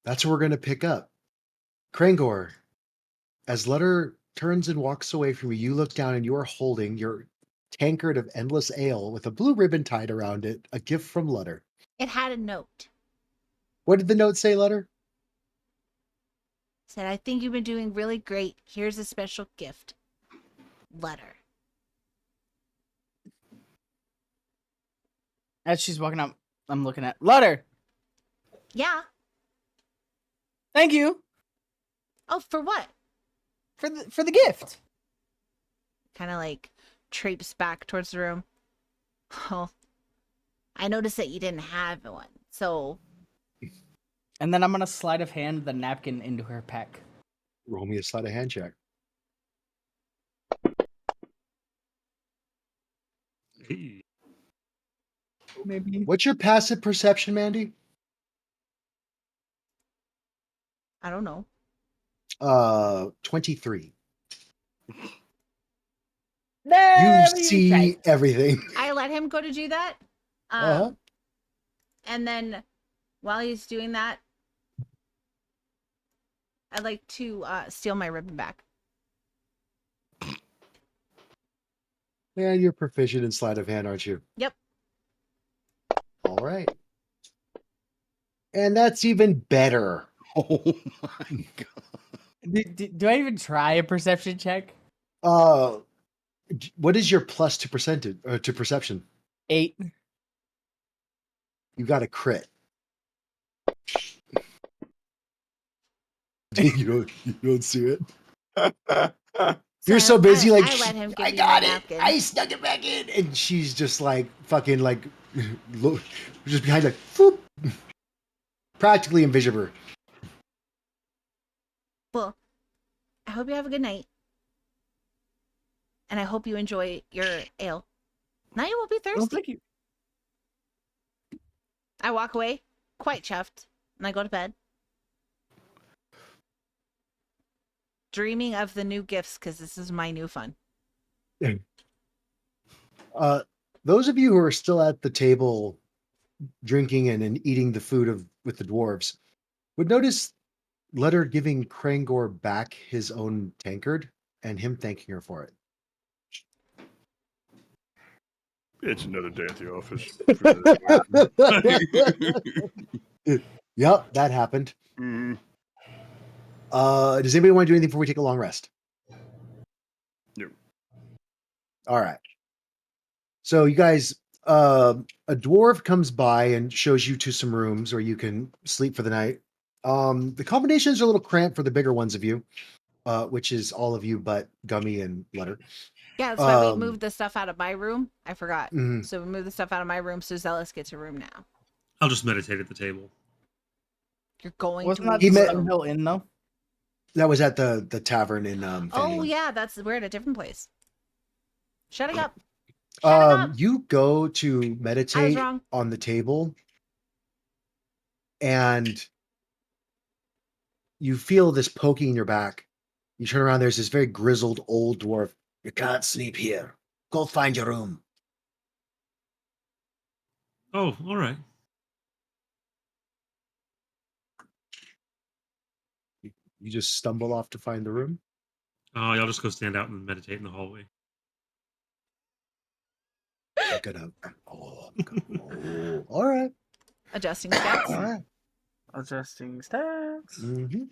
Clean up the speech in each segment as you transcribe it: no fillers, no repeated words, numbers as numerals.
That's where we're going to pick up. Krangor, as Letter turns and walks away from you, you look down and you are holding your tankard of endless ale with a blue ribbon tied around it, a gift from Letter. It had a note. What did the note say, Letter? Said, I think you've been doing really great. Here's a special gift. Letter. As she's walking up, I'm looking at Letter. Yeah. Thank you Oh, for what? for the gift. Kind of like traipse back towards the room. Oh, I noticed that you didn't have one. So, And then I'm gonna sleight of hand the napkin into her pack. Roll me a sleight of hand check. Hey. Maybe. What's your passive perception, Mandy? I don't know. 23. There You see everything. I let him go to do that. Uh-huh. And then while he's doing that, I'd like to steal my ribbon back. Yeah, you're proficient in sleight of hand, aren't you? Yep. All right. And that's even better. Oh my god. Do I even try a perception check? What is your plus to perception? 8. You got a crit. you don't see it. You're so busy, like, I let him give I me got my it. napkin. I snuck it back in, and she's just like fucking like, just behind like, whoop, practically invisible. Well, I hope you have a good night. And I hope you enjoy your ale. Now you won't be thirsty. Oh, thank you. I walk away, quite chuffed, and I go to bed. Dreaming of the new gifts, because this is my new fun. Those of you who are still at the table drinking and eating the food with the dwarves would notice Letter giving Krangor back his own tankard and him thanking her for it. It's another day at the office. Yep, that happened. Mhm. Does anybody want to do anything before we take a long rest? No. All right. So you guys, a dwarf comes by and shows you to some rooms where you can sleep for the night. The combinations are a little cramped for the bigger ones of you, which is all of you but Gummy and Letter. Yeah, that's why we moved the stuff out of my room. I forgot. Mhm. So we moved the stuff out of my room so Zealous gets a room now. I'll just meditate at the table. You're going Wasn't to that He the met- Sunhill Inn though? That was at the tavern in Oh Fenimore. yeah, we're at a different place. Shutting up. Shutting up. You go to meditate wrong. on the table and you feel this poking in your back. You turn around, there's this very grizzled old dwarf. You can't sleep here. Go find your room. Oh, all right. You just stumble off to find the room. I'll just go stand out and meditate in the hallway. All right. Adjusting stats. All right. Adjusting stats. Mm-hmm.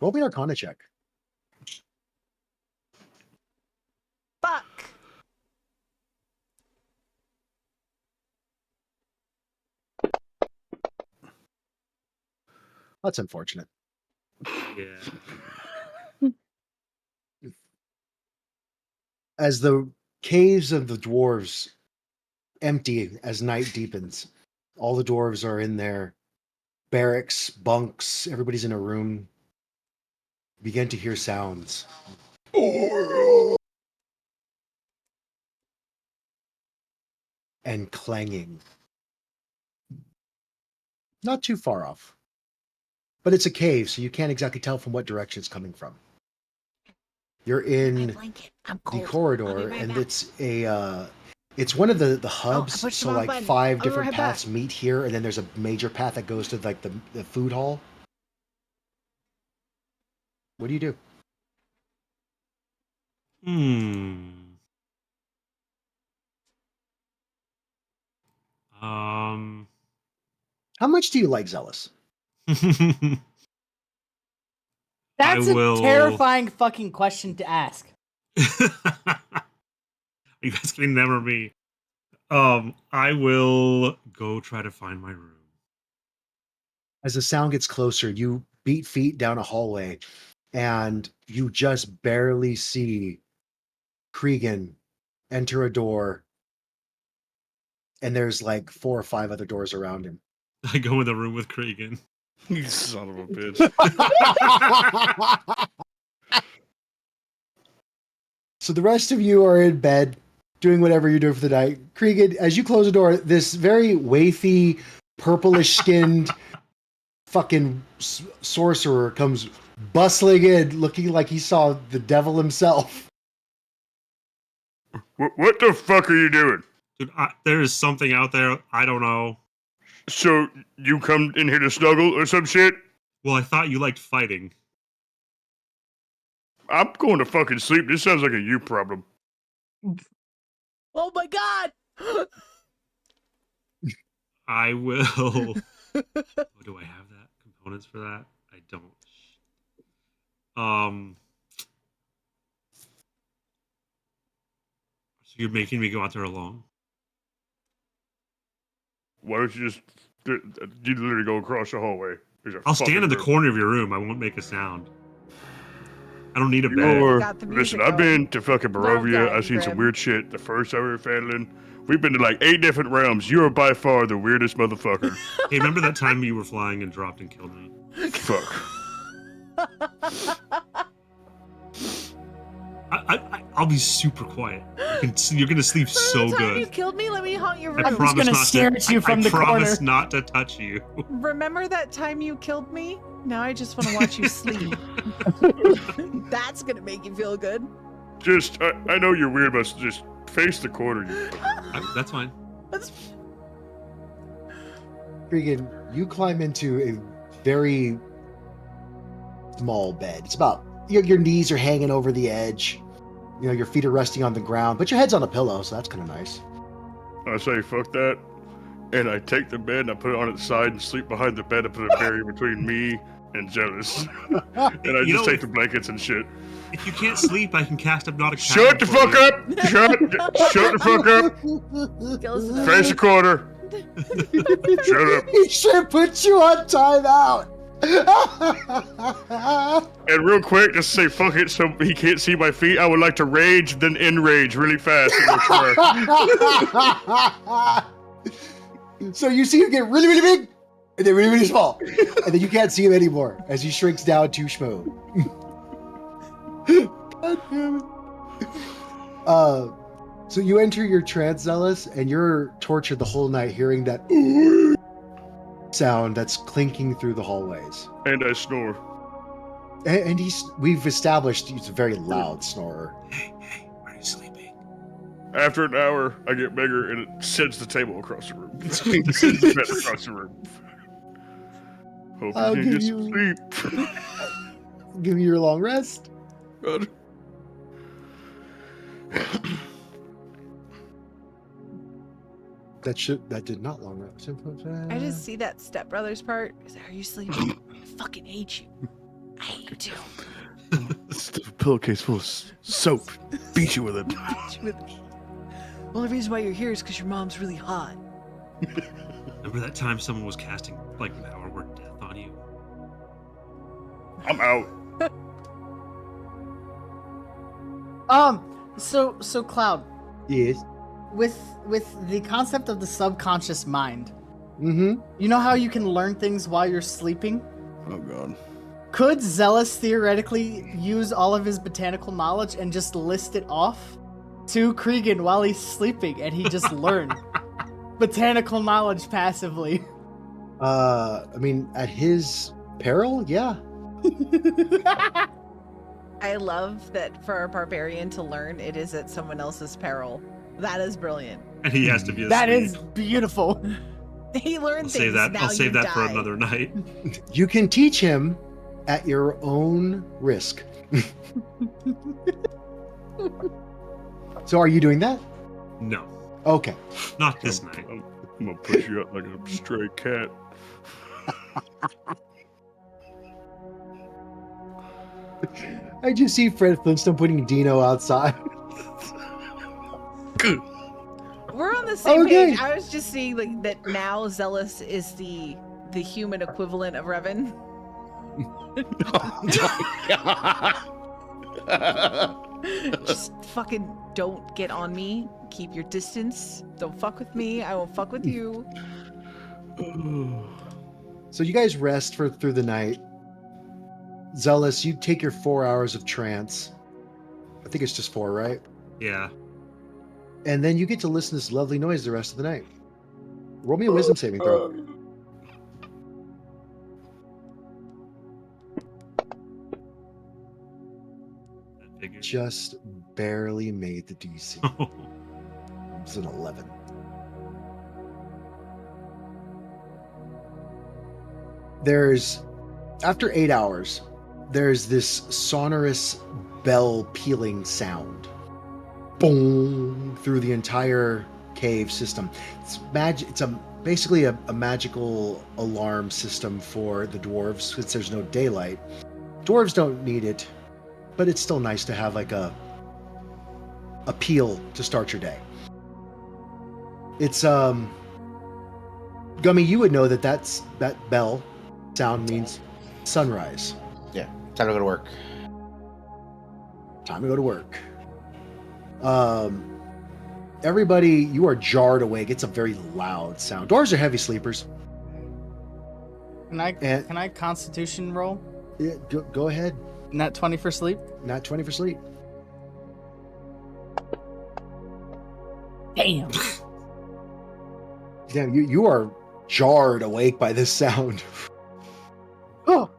Roll me an Arcana check. Fuck. That's unfortunate. Yeah. As the caves of the dwarves empty as night deepens, all the dwarves are in their barracks, bunks, everybody's in a room. You begin to hear sounds. And clanging. Not too far off. But it's a cave, so you can't exactly tell from what direction it's coming from. You're in My blanket. I'm the cold. I'll corridor, be right and back. it's a It's one of the hubs, pushed so the wrong like button. 5 I'll different right back. paths meet here, and then there's a major path that goes to like the food hall. What do you do? Um. How much do you like Zealous? I That's a will. terrifying fucking question to ask. Are you asking them or me? I will go try to find my room. As the sound gets closer, you beat feet down a hallway, and you just barely see Cregan enter a door, and there's like 4 or 5 other doors around him. I go in the room with Cregan. You son of a bitch. So the rest of you are in bed, doing whatever you're doing for the night. Cregan, as you close the door, this very waify, purplish-skinned fucking sorcerer comes bustling in, looking like he saw the devil himself. What the fuck are you doing? Dude, there is something out there. I don't know. So, you come in here to snuggle or some shit? Well, I thought you liked fighting. I'm going to fucking sleep. This sounds like a you problem. Oh my god! I will. Oh, do I have that? Components for that? I don't. So you're making me go out there alone? Why don't you just... You literally go across the hallway. There's a I'll stand fucking in the room. corner of your room. I won't make a sound. I don't need a bed. You're- Got the music Listen, I've going. been to fucking Little Barovia. guy, I've seen some Grim. weird shit. The first time we were Fandolin, we've been to like 8 different realms. You are by far the weirdest motherfucker. Hey, remember that time you were flying and dropped and killed me? Fuck. I'll be super quiet. You're gonna sleep so the time you good. killed me, let me haunt your I room. I'm just promise gonna not stare to, at you from I the promise corner. not to touch you. Remember that time you killed me? Now I just want to watch you sleep. That's gonna make you feel good. Just, I know you're weird, but just face the corner. You That's fine. That's Cregan, you climb into a very small bed. It's about your knees are hanging over the edge. You know, your feet are resting on the ground, but your head's on a pillow, so that's kind of nice. I say, fuck that. And I take the bed and I put it on its side and sleep behind the bed and put a barrier between me and Jealous. And I You just know, take the blankets and shit. If you can't sleep, I can cast Hypnotic Shut the Pattern fuck for you. up! Shut the fuck up! Gillis is Face the corner! Shut up! He should put you on timeout. And real quick, just say fuck it so he can't see my feet. I would like to rage, then enrage really fast. So you see him get really, really big, and then really, really small, and then you can't see him anymore as he shrinks down to Schmo. God damn it. So you enter your trance, Zealous, and you're tortured the whole night hearing that sound that's clinking through the hallways. And I snore. And we've established he's a very loud snorer. Hey, are you sleeping? After an hour, I get bigger and it sends the table across the room. It sends the bed across the room. Hope I'll you can give get some you- sleep. Give me your long rest. God. That did not long rest. I just see that Step Brothers part. Are you sleeping? I fucking hate you. I hate you too. It's a pillowcase full of soap. Beat you with it. The only reason why you're here is because your mom's really hot. Remember that time someone was casting like an hour word death on you? I'm out. So Cloud, Yes. with the concept of the subconscious mind, Mm-hmm. you know how you can learn things while you're sleeping? Oh god. Could Zealous theoretically use all of his botanical knowledge and just list it off to Cregan while he's sleeping, and he just learned botanical knowledge passively? I mean, at his peril, yeah. I love that for a barbarian to learn, it is at someone else's peril. That is brilliant. And he has to be asleep. That is beautiful. He learned I'll things. save that. Now I'll save you that for die. another night. You can teach him at your own risk. So are you doing that? No, Okay. not this night. I'm gonna push you out like a stray cat. I just see Fred Flintstone putting Dino outside. We're on the same Okay. page. I was just seeing like that now. Zealous is the human equivalent of Revan. Just fucking don't get on me. Keep your distance. Don't fuck with me. I won't fuck with you. So you guys rest through the night. Zealous, you take your 4 hours of trance. I think it's just 4, right? Yeah. And then you get to listen to this lovely noise the rest of the night. Roll me a wisdom saving throw. That figures. Just barely made the DC. It was an 11. After 8 hours, there's this sonorous bell pealing sound. Boom! Through the entire cave system. It's basically a magical alarm system for the dwarves since there's no daylight. Dwarves don't need it, but it's still nice to have like a peal to start your day. It's Gummy, you would know that that bell sound means sunrise. Yeah, time to go to work. Time to go to work. Everybody, you are jarred awake. It's a very loud sound. Dwarves are heavy sleepers. Can I Constitution roll? Yeah, go ahead. Not 20 for sleep. Not 20 for sleep. Damn. Damn, you are jarred awake by this sound. Oh,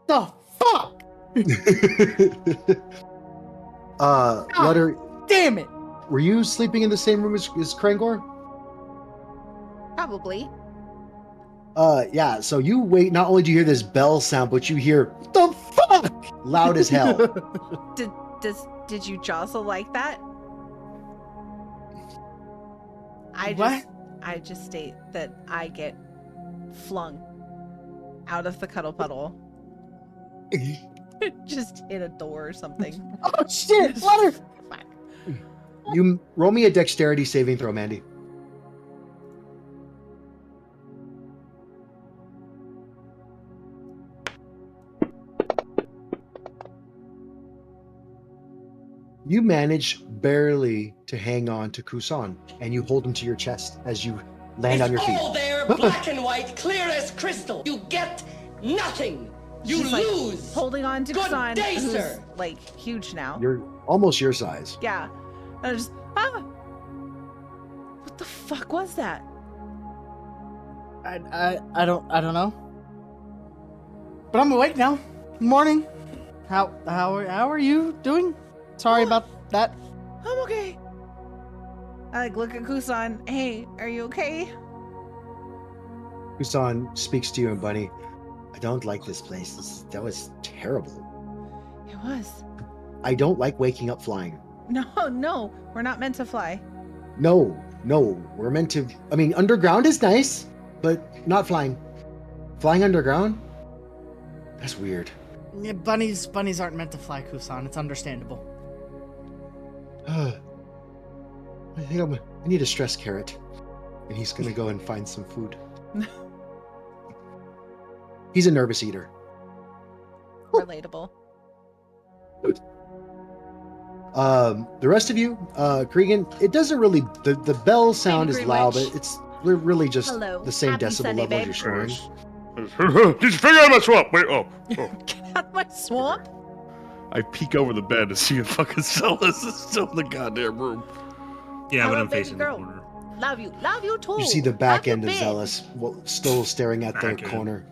the fuck! Letter, Damn it! were you sleeping in the same room as Krangor? Probably. Yeah, so you wait, not only do you hear this bell sound, but you hear, the fuck? Loud as hell. Did you jostle like that? What? I just state that I get flung out of the cuddle puddle. Just hit a door or something. Oh shit! Letter! Fuck. You roll me a dexterity saving throw, Mandy. You manage barely to hang on to Kusan, and you hold him to your chest as you land on your feet. It's all there, black and white, clear as crystal. You get nothing. You She's, like, lose. holding on to Good Kusan, day, who's sir. like huge now. You're almost your size. Yeah. And I just what the fuck was that? I don't know. But I'm awake now. Morning. How are you doing? Sorry about that. I'm okay. I like look at Kusan. Hey, are you okay? Kusan speaks to you, and Bunny, I don't like this place. That was terrible. It was. I don't like waking up flying. No, we're not meant to fly. No, we're meant to. I mean, underground is nice, but not flying. Flying underground? That's weird. Yeah, bunnies aren't meant to fly, Kusan. It's understandable. I think I need a stress carrot. And he's gonna go and find some food. He's a nervous eater. Relatable. The rest of you, Cregan, it doesn't really, the bell sound you is very loud, much. but it's really just Hello. the same Happy decibel Sunday, level as babe. you're snoring. Get your finger out of my swamp! Wait, oh. Get out of my swamp. I peek over the bed to see if fucking Zealous is still in the goddamn room. Yeah, Hello, but I'm baby facing girl. the corner. Love you too. You see the Love back you end of big. Zealous still staring at the Back end. corner.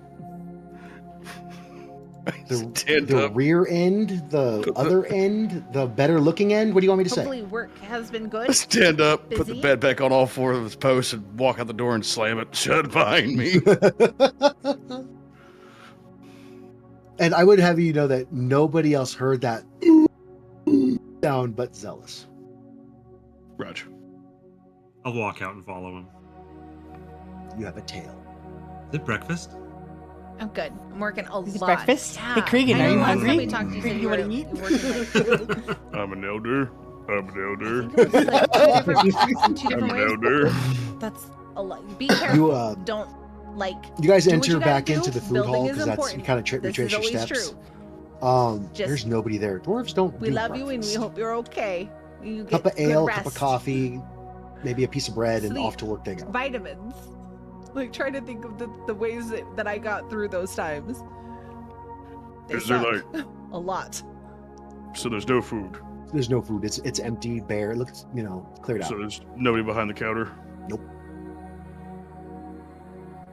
Stand the up. rear end, the other end, the better looking end? What do you want me to say? Hopefully work has been good. Stand up, put the Busy? bed back on all four of its posts, and walk out the door and slam it shut behind me. And I would have you know that nobody else heard that sound but Zealous. Roger. I'll walk out and follow him. You have a tail. Is it breakfast? I'm good. I'm working a Is it lot. breakfast? Yeah. Hey, Cregan, I are know you last time hungry? we talked, you said Cregan, you what were do you eat? working like I'm an elder. I'm an elder. I think it was like two I'm different an ways. elder. That's a lot. Be careful. You Don't like. you guys do what enter you gotta back do. into the food Building hall is because that's you important. kind of This retrace is your always steps. true. Just- There's nobody there. Dwarves don't. We do love you and we breakfast. hope you're okay. You get Cup of good ale, rest. cup of coffee, maybe a piece of bread, and Sleep. off to work they go. Vitamins. Like try to think of the ways that I got through those times. They Is there suck. like a lot? so there's no food. There's no food. It's empty, bare. It looks cleared out. So there's nobody behind the counter. Nope.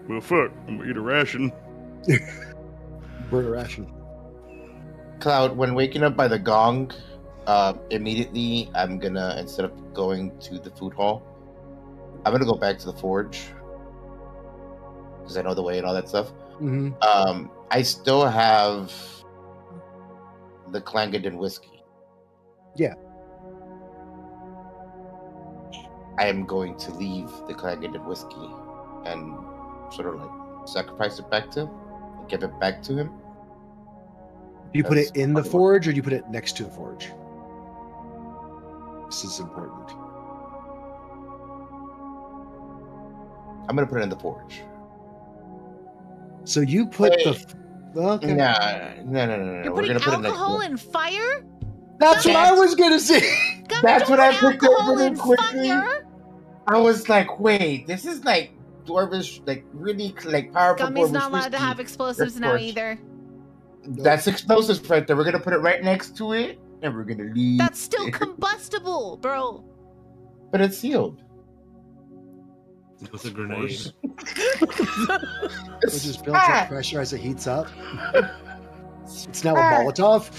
Well, fuck. I'm gonna eat a ration. Burn a ration. Cloud, when waking up by the gong, immediately I'm gonna, instead of going to the food hall, I'm gonna go back to the forge because I know the way and all that stuff. Mm-hmm. I still have the Clangaden whiskey. Yeah. I am going to leave the Clangaden whiskey and sort of like sacrifice it back to him, give it back to him. Do you put it That's in the probably forge or do you put it next to the forge? This is important. I'm gonna put it in the forge. So you put okay. No. You're We're putting gonna put it next to alcohol it. in fire? That's what I was gonna say. Gummy, That's don't what I put picked up alcohol really in quickly. fire. I was like, wait, this is like dwarvish, like really like powerful. Gummy's dwarvish not allowed to whiskey. have explosives now forge. either. That's explosives right there. We're gonna put it right next to it, and we're gonna leave. That's still combustible, bro. But it's sealed. It was a grenade. It just builds up pressure as it heats up. It's now a Molotov.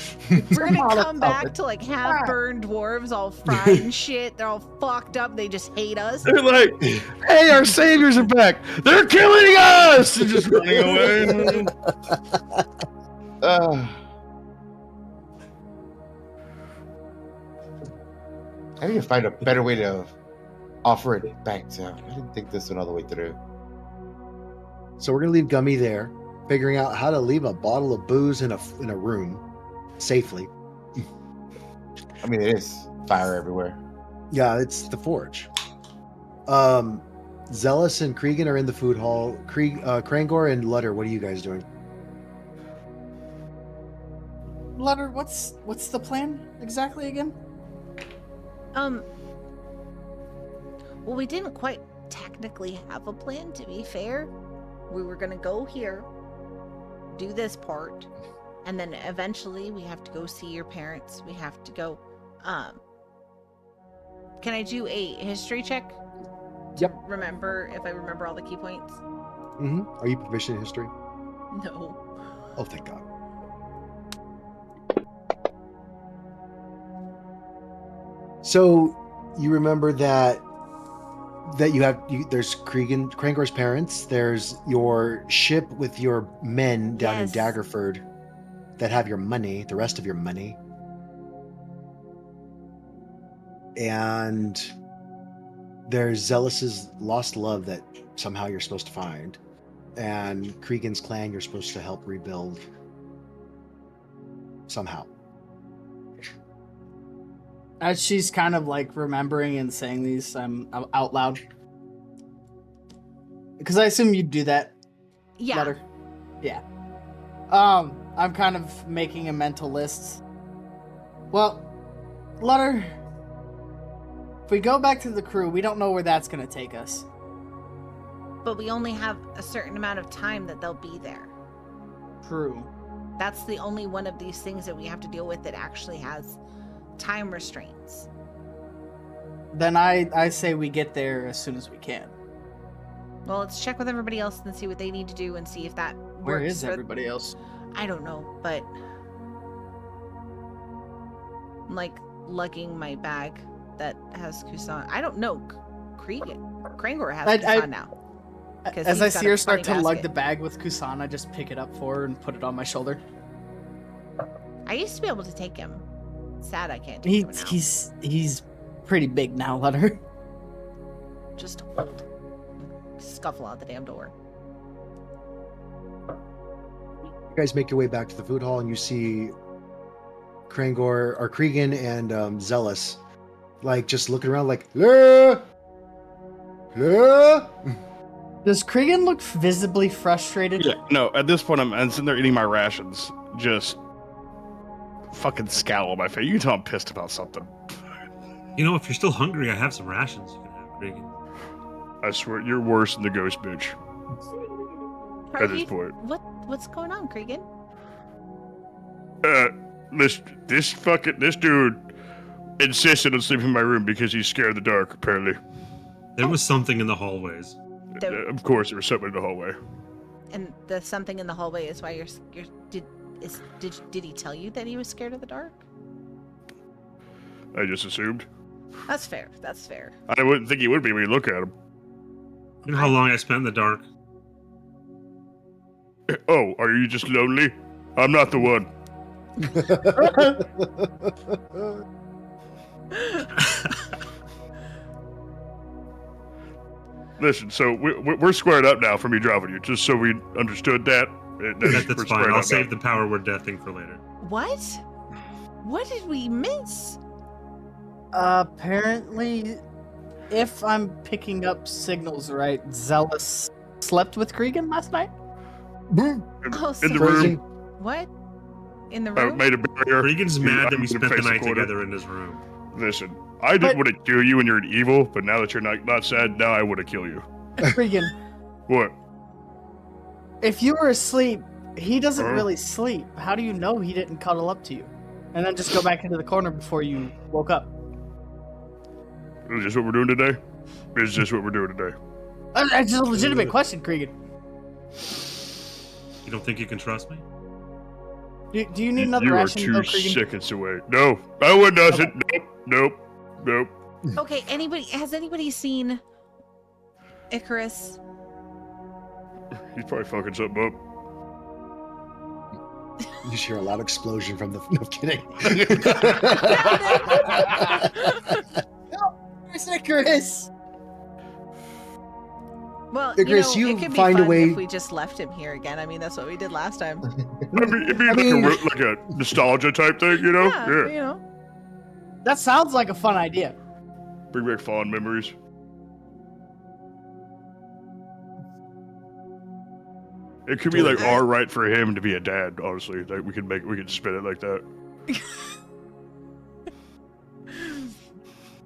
We're gonna Molotov. come back to like half-burned dwarves, all fried and shit. They're all fucked up. They just hate us. They're like, hey, our saviors are back. They're killing us! And just running away. I need to find a better way to offer it back to him. I didn't think this went all the way through. So we're gonna leave Gummy there, figuring out how to leave a bottle of booze in a room safely. I mean, it is fire everywhere. Yeah, it's the forge. Zealous and Cregan are in the food hall. Krangor and Lutter, what are you guys doing? Lutter, what's the plan exactly again? Well, we didn't quite technically have a plan, to be fair. We were gonna go here, do this part, and then eventually we have to go see your parents. We have to go, can I do a history check? Yep. Remember, if I remember all the key points? Mm-hmm. Are you proficient in history? No. Oh, thank God. So you remember that there's Krangor's parents, there's your ship with your men down Yes. in Daggerford that have your money, the rest of your money. And there's Zealous's lost love that somehow you're supposed to find. And Cregan's clan you're supposed to help rebuild somehow. As she's kind of like remembering and saying these out loud. Because I assume you'd do that, Yeah. Lutter. Yeah. I'm kind of making a mental list. Well, Lutter, if we go back to the crew, we don't know where that's going to take us. But we only have a certain amount of time that they'll be there. True. That's the only one of these things that we have to deal with that actually has time restraints. Then I say we get there as soon as we can. Well, let's check with everybody else and see what they need to do and see if that Where works is for- everybody else? I don't know, but I'm like lugging my bag that has Kusan. I don't know. Krangor has Kusan now. 'Cause As he's I got see a her start to funny lug basket. the bag with Kusan, I just pick it up for her and put it on my shoulder. I used to be able to take him. Sad I can't take him now. He's pretty big now. Let her. Just hold. Scuffle out the damn door. You guys make your way back to the food hall, and you see Cregan and Zealous, like just looking around, like, "Yeah, yeah." Does Cregan look visibly frustrated? Yeah, no, at this point, I'm sitting there eating my rations, just fucking scowl on my face. You can tell I'm pissed about something. You know, if you're still hungry, I have some rations you can have, Cregan. I swear, you're worse than the ghost bitch at this point. What's going on, Cregan? This dude insisted on sleeping in my room because he's scared of the dark, apparently. There was something in the hallways. Of course, there was something in the hallway. And the something in the hallway is why did he tell you that he was scared of the dark? I just assumed. That's fair. That's fair. I wouldn't think he would be when you look at him. You know how long I spent in the dark? Oh, are you just lonely? I'm not the one. Listen, so we're squared up now from me driving you, just so we understood that. That's fine. I'll save the power word death thing for later. What? What did we miss? Apparently, if I'm picking up signals right, Zealous slept with Cregan last night? Oh, In the Crazy. room, What? In the I room? made a barrier. Cregan's mad that we I'm spent gonna the face night corner. together in his room. Listen, I didn't want to kill you when you're an evil, but now that you're not sad, now I want to kill you. Cregan, What? if you were asleep, he doesn't Huh? really sleep. How do you know he didn't cuddle up to you? And then just go back into the corner before you woke up. Is this what we're doing today? Is this what we're doing today? That's just a legitimate question, Cregan. You don't think you can trust me? Do you need another You are ration, two though, Cregan? seconds away. No, I would doesn't. Nope. Okay, has anybody seen Icarus? He's probably fucking something up. You just hear a loud explosion from the. No kidding. Where's Icarus? Well, Icarus, you know, you it could be find a fun way- if we just left him here again. I mean, that's what we did last time. It'd be I mean- like a nostalgia type thing, you know? Yeah, Yeah. you know. That sounds like a fun idea. Bring back fond memories. It could be like I- our right for him to be a dad, honestly. Like we could spin it like that.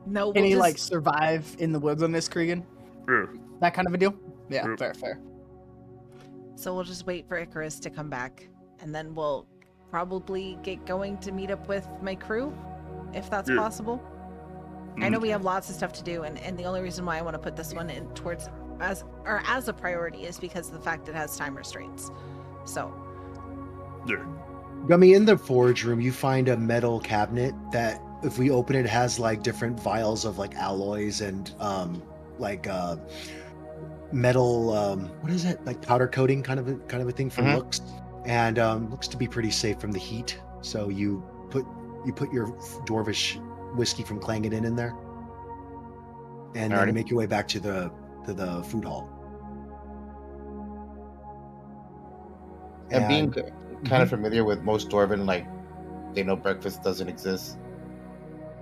No, Can we'll he just, like survive in the wilderness, Cregan? Yeah. That kind of a deal? Yeah, Yep. fair. So we'll just wait for Icarus to come back, and then we'll probably get going to meet up with my crew, if that's Yeah. possible. I know we have lots of stuff to do, and the only reason why I want to put this one in towards as a priority is because of the fact it has time restraints. So Yeah. Gummy, in the forge room, you find a metal cabinet that, if we open it, has like different vials of like alloys and metal. What is it? Like powder coating, kind of a thing for Mhm. looks, and looks to be pretty safe from the heat. So you put your dwarvish whiskey from Clangeddon in there, and then Alrighty. you make your way back to the food hall. And being kind of Mhm. familiar with most Dwarven, like they know breakfast doesn't exist.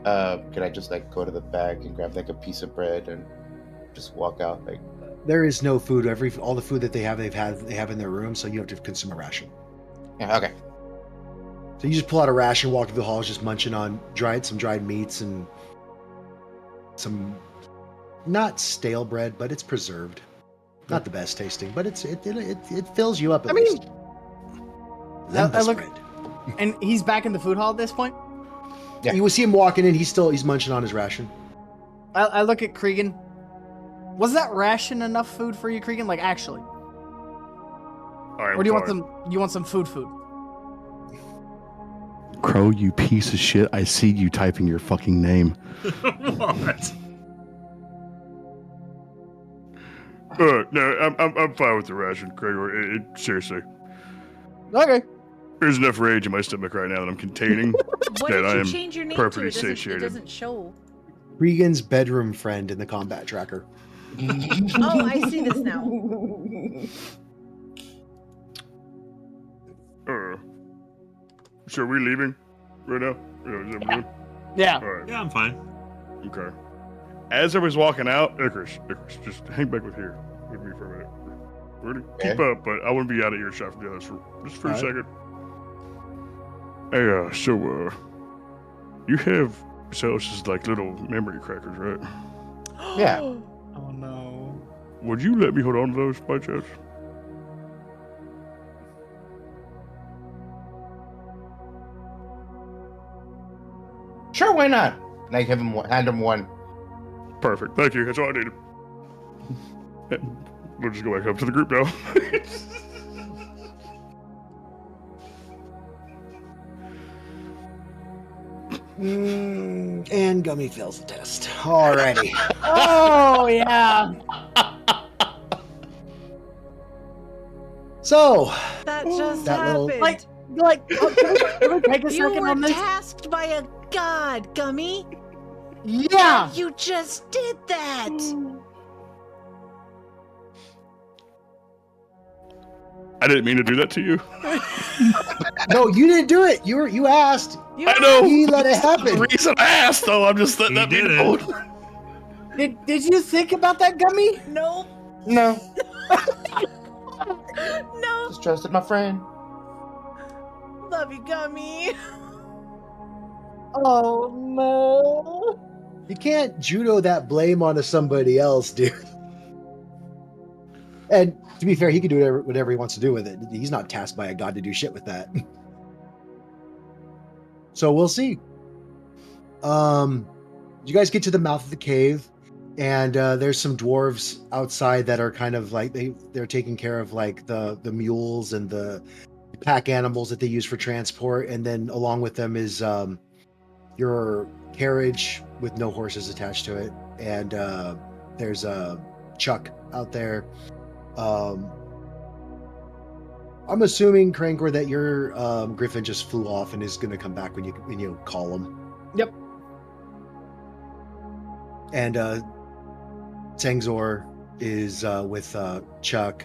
Could I just like go to the back and grab like a piece of bread and just walk out? Like, There is no food. All the food that they have in their room, so you have to consume a ration. yeah, okay. So you just pull out a ration, walk through the halls, just munching on some dried meats and some not stale bread, but it's preserved. Not the best tasting, but it fills you up at I mean, least. Lembas look- bread. And he's back in the food hall at this point? Yeah. You will see him walking in. He's munching on his ration. I look at Cregan. Was that ration enough food for you, Cregan? Like, actually? I am Or do you fine. want some food? Crow, you piece of shit. I see you typing your fucking name. What? No, I'm fine with the ration, Gregor. Seriously. Okay. There's enough rage in my stomach right now that I'm containing. What that did I you am change your name perfectly to? It satiated. doesn't show. Regan's bedroom friend in the combat tracker. Oh, I see this now. So are we leaving right now? Is that what we're doing? Yeah. All right. Yeah, I'm fine. Okay. As I was walking out, Icarus, just hang back with here with me for a minute. Ready? Okay. Keep up, but I wouldn't be out of earshot from the others just for a All right. second. Hey, so you have Celis's like little memory crackers, right? Yeah. Oh no. Would you let me hold on to those by chance? Sure, why not? And I hand him one. Perfect. Thank you. That's all I needed. We'll just go back up to the group now. And Gummy fails the test. Alrighty. Oh yeah. So, That just That little- happened. Can we take a You second were on this? tasked by a god, Gummy. Yeah. You just did that. I didn't mean to do that to you. no, you didn't do it. You asked. You I know. He let it The happen. reason I asked, though, I'm just letting He that be did it. known. Did you think about that, Gummy? Nope. No, No. just trusted my friend. Love you, Gummy. Oh no. You can't judo that blame onto somebody else, dude. And to be fair, he can do whatever he wants to do with it. He's not tasked by a god to do shit with that. So we'll see. You guys get to the mouth of the cave, and there's some dwarves outside that are kind of like they're taking care of like the mules and the pack animals that they use for transport, and then along with them is your carriage with no horses attached to it, and there's a Chuck out there. I'm assuming, Crankor, that your Griffin just flew off and is going to come back when you call him. Yep. And Tengzor is with Chuck.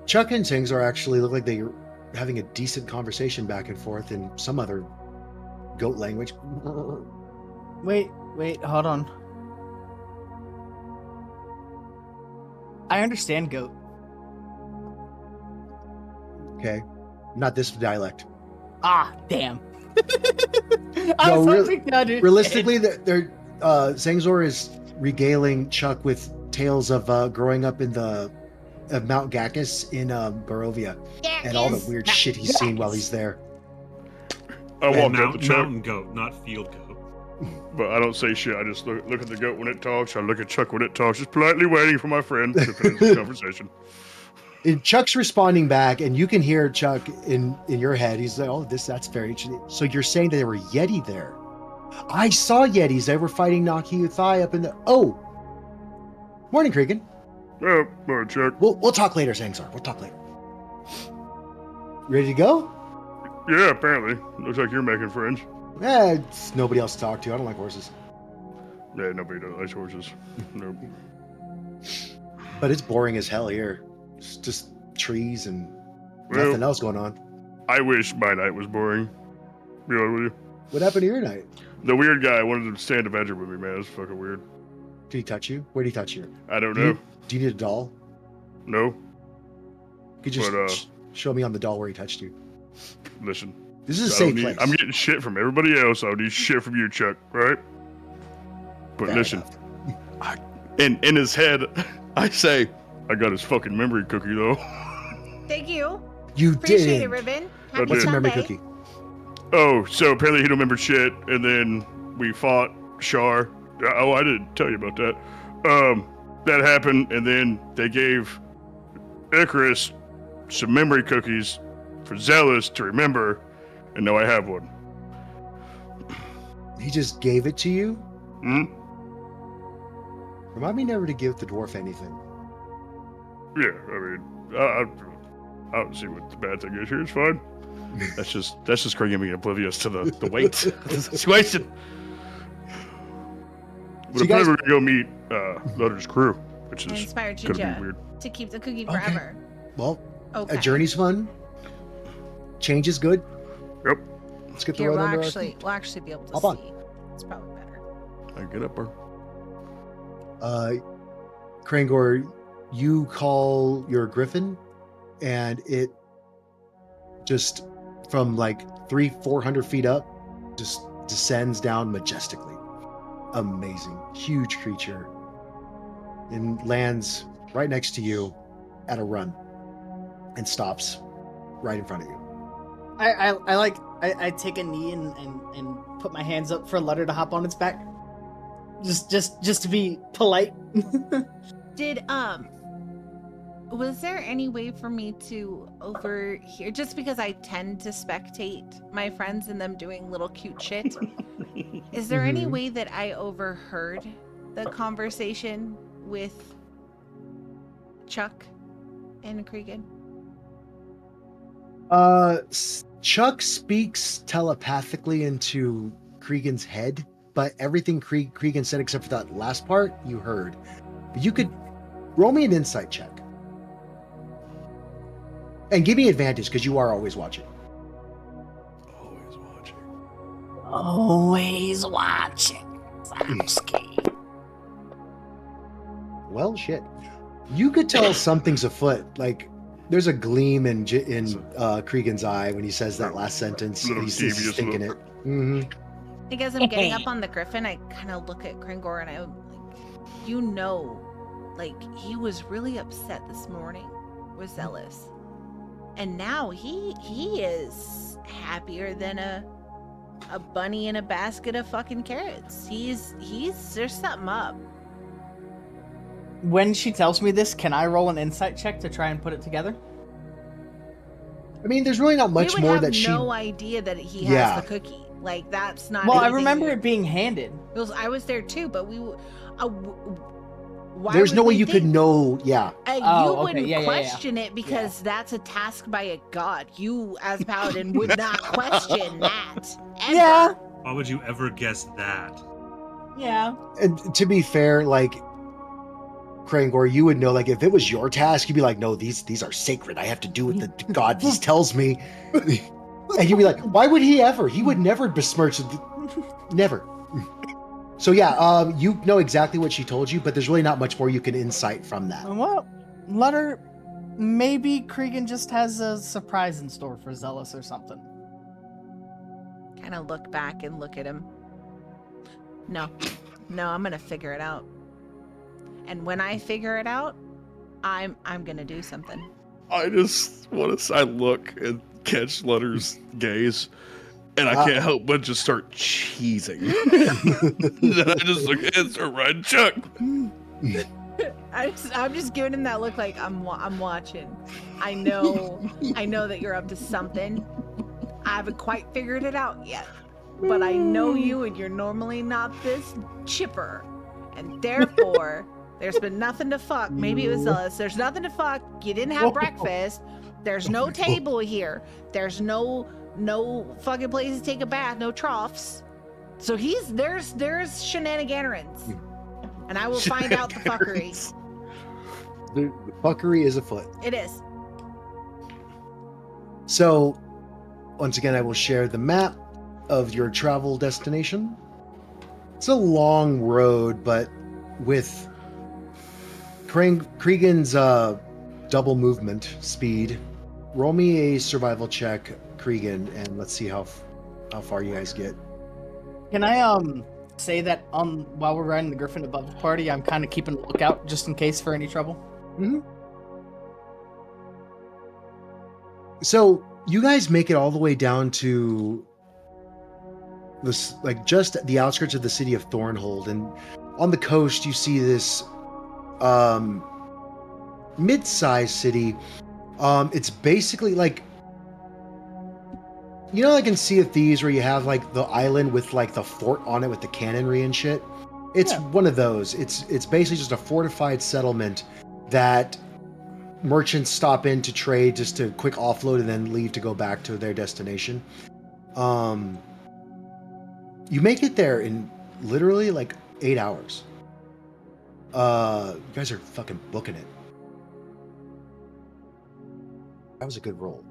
Chuck and Tengzor actually look like they're having a decent conversation back and forth in some other goat language. Wait, hold on. I understand goat. Okay. Not this dialect. Ah, damn. I No, was real- hoping that it- Realistically, Zangzor is regaling Chuck with tales of growing up in the Mount Gackus in Barovia and all the weird shit he's seen while he's there. I walk up to Chuck, Mountain goat, not field goat. but I don't say shit. I just look at the goat when it talks. I look at Chuck when it talks, just politely waiting for my friend to finish the conversation. And Chuck's responding back, and you can hear Chuck in your head. He's like, "Oh, that's very interesting." So you're saying that there were Yeti there? I saw Yetis. They were fighting Naki Uthai up in the. Oh, morning, Cregan. Oh, Chuck. We'll talk later, Zangzar. We'll talk later. Ready to go? Yeah, apparently. Looks like you're making friends. It's nobody else to talk to. I don't like horses, Yeah, nobody does likes horses. Nope. but it's boring as hell here. It's just trees and Well, nothing else going on. I wish my night was boring. Be honest with you. What happened to your night? The weird guy wanted to stand adventure with me, man. It's fucking weird. Did he touch you? Where did he touch you? I don't Do know. you, do you need a doll? No. Could you just But, show me on the doll where he touched you? Listen. This is a I don't safe need- place. I'm getting shit from everybody else. I don't need shit from you, Chuck. Right? But Fair listen. enough. In his head, I say, I got his fucking memory cookie though. Thank you. You Appreciate did. it, Ribbon. I Happy What's a did. memory Sunday. cookie? Oh, so apparently he don't remember shit, and then we fought Shar. Oh, I didn't tell you about that. That happened, and then they gave Icarus some memory cookies for Zealous to remember, and no, I have one. He just gave it to you? Hmm? Remind me never to give the dwarf anything. Yeah, I mean, I don't see what the bad thing is here. It's fine. That's just Craig being oblivious to the weight of the situation. But So you guys- apparently we're gonna go meet Lutter's crew, which I is inspired gonna be Ginger weird. to keep the cookie Okay. forever. Well, Okay. a journey's fun. Change is good. Yep. Let's get the Here, road we'll under our actually, feet. we'll actually be able to Hop on. see. It's probably better. I get up her. Krangor, you call your griffin, and it just from like 300-400 feet up, just descends down majestically. Amazing, huge creature, and lands right next to you at a run, and stops right in front of you. I take a knee and put my hands up for Lutter to hop on its back. Just to be polite. Did was there any way for me to overhear, just because I tend to spectate my friends and them doing little cute shit? Is there any Mhm. way that I overheard the conversation with Chuck and Cregan? Chuck speaks telepathically into Cregan's head, but everything Cregan said except for that last part you heard. But you could roll me an insight check. And give me advantage because you are always watching. Always watching. Always watching. Samsky. Well, shit. You could tell something's afoot. Like, there's a gleam in Cregan's eye when he says that last sentence. Little He's devious thinking look. it. Mm-hmm. I guess I'm getting up on the griffin. I kind of look at Krangor and I'm like, you know, like he was really upset this morning with Zealous, and now he is happier than a bunny in a basket of fucking carrots. He's there's something up. When she tells me this, can I roll an insight check to try and put it together? I mean, there's really not much we would more have that she. no idea that he Yeah. has the cookie. Like that's not. Well, I anything remember we- it being handed. I was there too, but we. Why There's would no way we you could think- know. Yeah. Oh, You okay, wouldn't yeah. question it because that's a task by a god. You, as paladin, would not question that. Ever. Yeah. Why would you ever guess that? Yeah. And to be fair, like, Krangor, you would know, like, if it was your task, you'd be like, no, these are sacred. I have to do what the god just tells me. And you'd be like, why would he ever? He would never besmirch it. Never. So yeah, you know exactly what she told you, but there's really not much more you can insight from that. Well, Lutter, maybe Cregan just has a surprise in store for Zealous or something. Kind of look back and look at him. No, I'm gonna figure it out. And when I figure it out, I'm gonna do something. I just want to. I look and catch Lutter's gaze, and I can't help but just start cheesing. Then I just look and start riding Chuck. I'm just giving him that look like I'm watching. I know that you're up to something. I haven't quite figured it out yet, but I know you, and you're normally not this chipper, and therefore there's been nothing to fuck. Maybe it was Zealous. There's nothing to fuck. You didn't have breakfast. There's no table here. There's no fucking place to take a bath. No troughs. So there's shenaniganers, and I will find out the fuckery. The fuckery is afoot. It is. So, once again, I will share the map of your travel destination. It's a long road, but with Cregan's double movement speed, roll me a survival check, Cregan, and let's see how far you guys get. Can I say that while we're riding the Griffin above the party, I'm kind of keeping a lookout just in case for any trouble? Mm-hmm. So you guys make it all the way down to this, like, just the outskirts of the city of Thornhold, and on the coast you see this mid-sized city. It's basically like You know, like in Sea of Thieves, where you have like the island with like the fort on it with the cannonry and shit. It's Yeah. one of those. It's basically just a fortified settlement that merchants stop in to trade, just to quick offload and then leave to go back to their destination. You make it there in literally like 8 hours. You guys are fucking booking it. That was a good roll.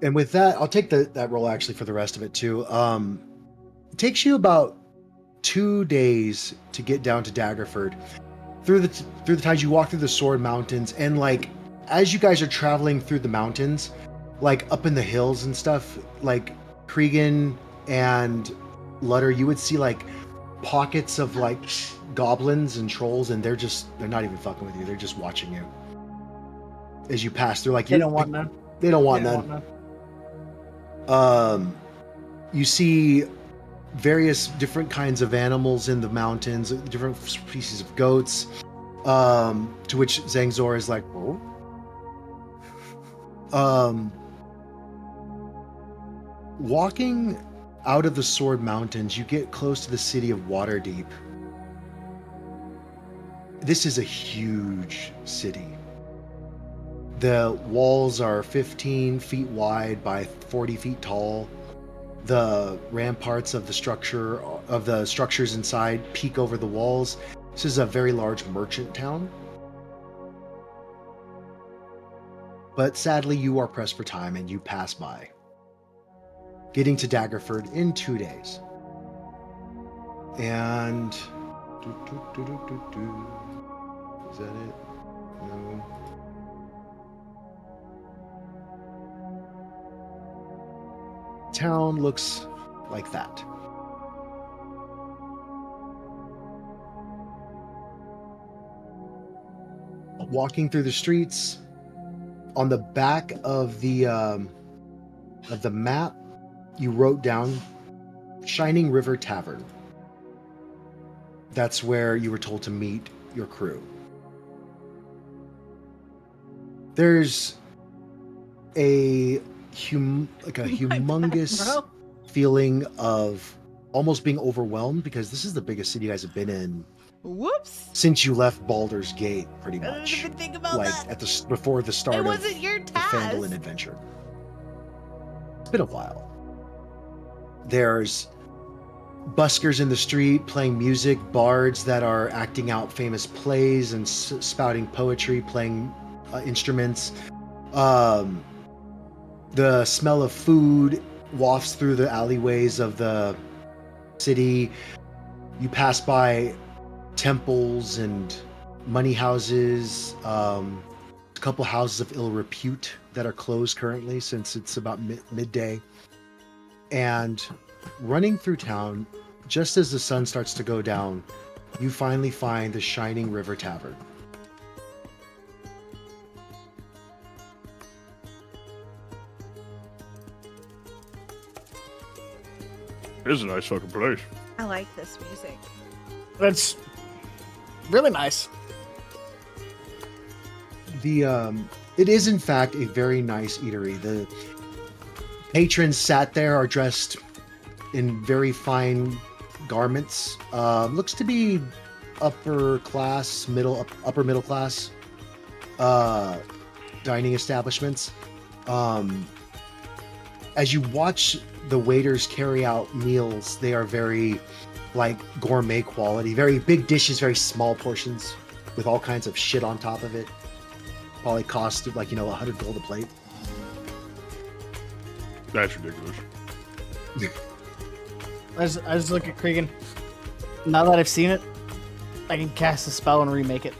And with that, I'll take that roll actually for the rest of it too. It takes you about 2 days to get down to Daggerford. Through the times you walk through the Sword Mountains, and like as you guys are traveling through the mountains, like up in the hills and stuff, like Cregan and Lutter, you would see like pockets of like goblins and trolls, and they're not even fucking with you. They're just watching you as you pass through. Like They don't want none. They don't want They none. don't want none. You see various different kinds of animals in the mountains, different species of goats, to which Zangzor is like, oh. Walking out of the Sword Mountains, you get close to the city of Waterdeep. This is a huge city. The walls are 15 feet wide by 40 feet tall. The ramparts of the structures inside peek over the walls. This is a very large merchant town. But sadly, you are pressed for time and you pass by, getting to Daggerford in 2 days. And is that it? No. Town looks like that. Walking through the streets, on the back of the map, you wrote down Shining River Tavern. That's where you were told to meet your crew. There's a humongous Bro. feeling of almost being overwhelmed, because this is the biggest city you guys have been in Whoops. since you left Baldur's Gate, pretty I didn't much. even think about Like that. before the start It of wasn't your the task. Phandalin adventure. It's been a while. There's buskers in the street playing music, bards that are acting out famous plays and spouting poetry, playing instruments. The smell of food wafts through the alleyways of the city. You pass by temples and money houses, a couple houses of ill repute that are closed currently since it's about midday. And running through town, just as the sun starts to go down, you finally find the Shining River Tavern. It is a nice fucking place. I like this music. That's really nice. It is in fact a very nice eatery. The patrons sat there are dressed in very fine garments. Looks to be upper middle class dining establishments. As you watch the waiters carry out meals, they are very like gourmet quality, very big dishes, very small portions with all kinds of shit on top of it. Probably cost like, 100 gold a plate. That's ridiculous. I just look at Cregan. Now that I've seen it, I can cast a spell and remake it.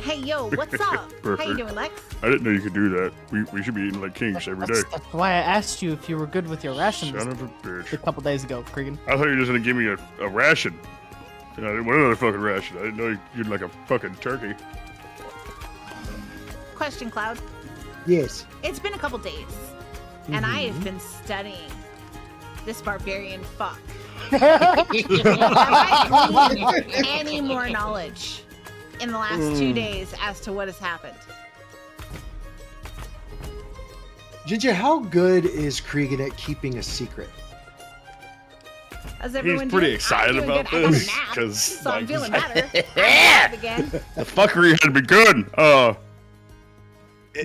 Hey, yo, what's up? How you Perfect. doing, Lex? I didn't know you could do that. We should be eating like kings every day. That's why I asked you if you were good with your rations Son of a a bitch. couple days ago, Cregan. I thought you were just gonna give me a ration. I didn't want another fucking ration. I didn't know you'd like a fucking turkey. Question, Cloud. Yes. It's been a couple days, and I have been studying this barbarian fuck. Have I gleaned any more knowledge in the last 2 days as to what has happened? Ginger, how good is Cregan at keeping a secret? How's He's everyone pretty doing? excited I'm doing about good. I got a this nap, because so I'm feeling better. I'm alive again. the fuckery had to be good.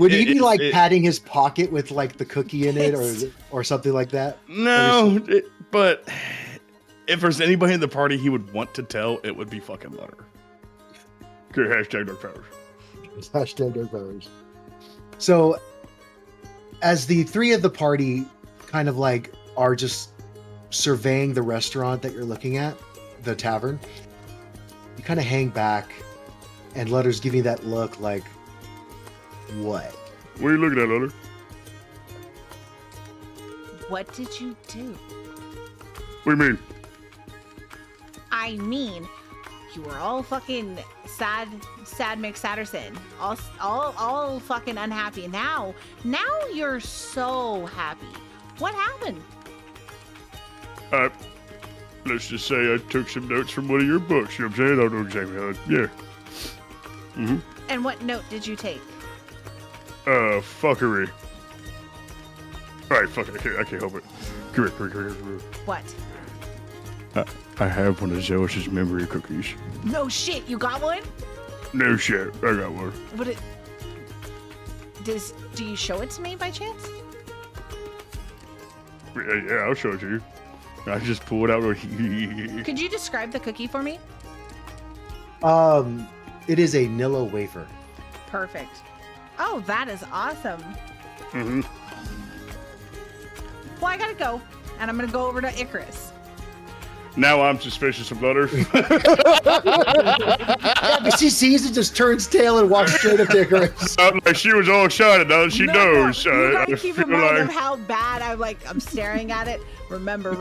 Would he be like patting his pocket with like the cookie in it, or something like that? No, but if there's anybody in the party he would want to tell, it would be fucking Lutter. Okay, hashtag Dark Powers. Hashtag Dark Powers. So, as the three of the party kind of like are just surveying the restaurant that you're looking at, the tavern, you kind of hang back, and Lutter's giving you that look like, what? What are you looking at, Lutter? What did you do? What do you mean? I mean, you were all fucking sad McSatterson. All fucking unhappy. Now you're so happy. What happened? Let's just say I took some notes from one of your books. You know what I'm saying? I don't know exactly how. Yeah. Mm-hmm. And what note did you take? Fuckery. Alright, fuck it. I can't help it. Come here. What? I have one of Zealous' memory cookies. No shit, you got one? No shit, I got one. What it... Do you show it to me by chance? Yeah, I'll show it to you. I just pull it out. Could you describe the cookie for me? It is a Nilla wafer. Perfect. Oh, that is awesome. Mm-hmm. Well, I gotta go, and I'm gonna go over to Icarus. Now I'm suspicious of Lutter. Yeah, but she sees it, just turns tail and walks straight up to Icarus. Like she was all excited. Now she knows. No. You gotta I keep feel in mind of like how bad I'm staring at it. Remember.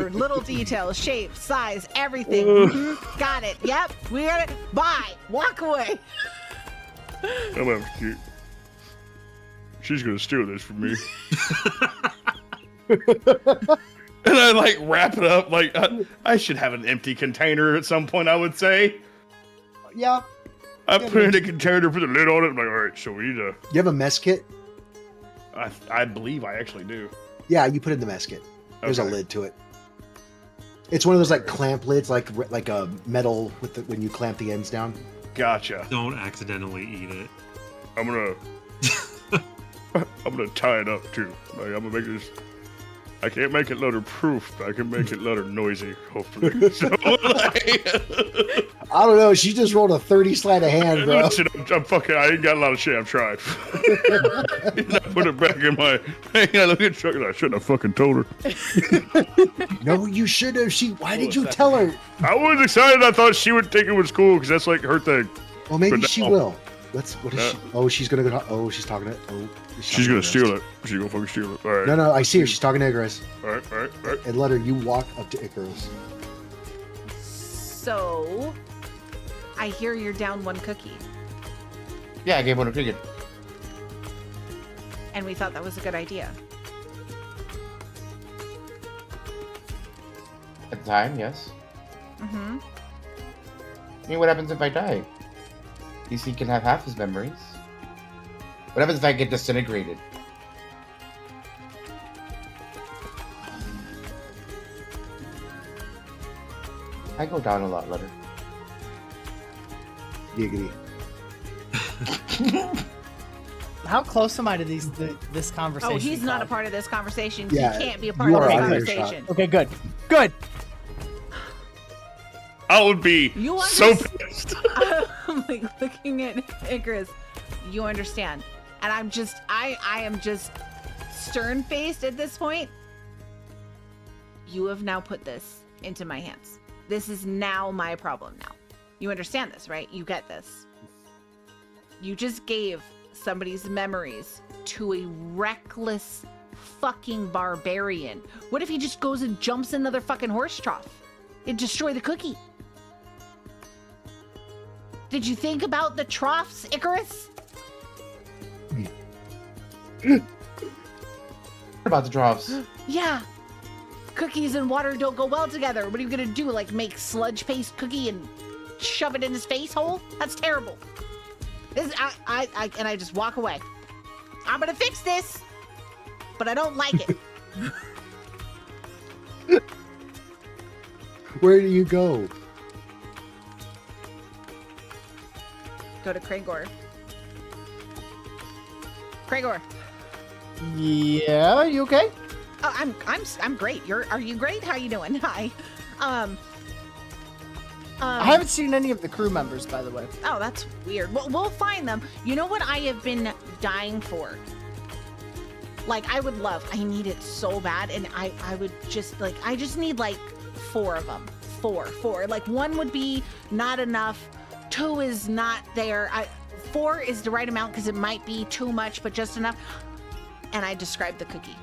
Little details, shape, size, everything. Mhm. Got it. Yep. We got it. Bye. Walk away. I'm having cute. She's gonna steal this from me. And I like wrap it up. Like I should have an empty container at some point. I would say. Yeah. I put in a container, put the lid on it. I'm like, all right, so we need to. You have a mess kit? I believe I actually do. Yeah, you put it in the mess kit. There's Okay. a lid to it. It's one of those like clamp lids, like a metal with when you clamp the ends down. Gotcha. Don't accidentally eat it. I'm gonna tie it up too. Like I'm gonna make this. I can't make it letter proof, but I can make it letter noisy, hopefully. So, like, I don't know. She just rolled a 30 sleight of hand, bro. listen, I'm fucking. I ain't got a lot of shit. I've tried. I put it back in my. I look at Chuck. I shouldn't have fucking told her. No, you should have. Why did you tell her? I was excited. I thought she would think it was cool because that's like her thing. Well, maybe But she no. will. What is she? Oh, she's gonna go. Oh, she's talking to. Oh, She's gonna steal it. She's gonna fucking steal it. All right. No, I see her. She's talking to Icarus. All right. And let her. You walk up to Icarus. So, I hear you're down one cookie, Yeah, I gave one to Cregan. and we thought that was a good idea. At the time, yes. Mm-hmm. I mean, what happens if I die? At least he can have half his memories. What happens if I get disintegrated? I go down a lot, Letter. Giggity. How close am I to this conversation? Oh, he's not a Cloud? part of this conversation. Yeah, He can't be a part you of are this out of earshot. conversation. Okay, good. I would be You so understand- pissed. I'm like looking at Icarus. You understand, and I am just stern-faced at this point. You have now put this into my hands. This is now my problem now. You understand this, right? You get this. You just gave somebody's memories to a reckless fucking barbarian. What if he just goes and jumps in another fucking horse trough? It'd destroy the cookie. Did you think about the troughs, Icarus? What about the drops? Yeah. Cookies and water don't go well together. What are you gonna do? Like make sludge paste cookie and shove it in his face hole? That's terrible. I just walk away. I'm gonna fix this, but I don't like it. Where do you go? Go to Kragor. Kragor. Yeah, you okay? Oh, I'm great. Are you great? How you doing? Hi. I haven't seen any of the crew members, by the way. Oh, that's weird. Well, we'll find them. You know what I have been dying for? Like, I need it so bad, and I would just, like, I just need, like, 4 of them. Four. Like, 1 would be not enough. 2 is not there. 4 is the right amount, because it might be too much, but just enough. And I described the cookie.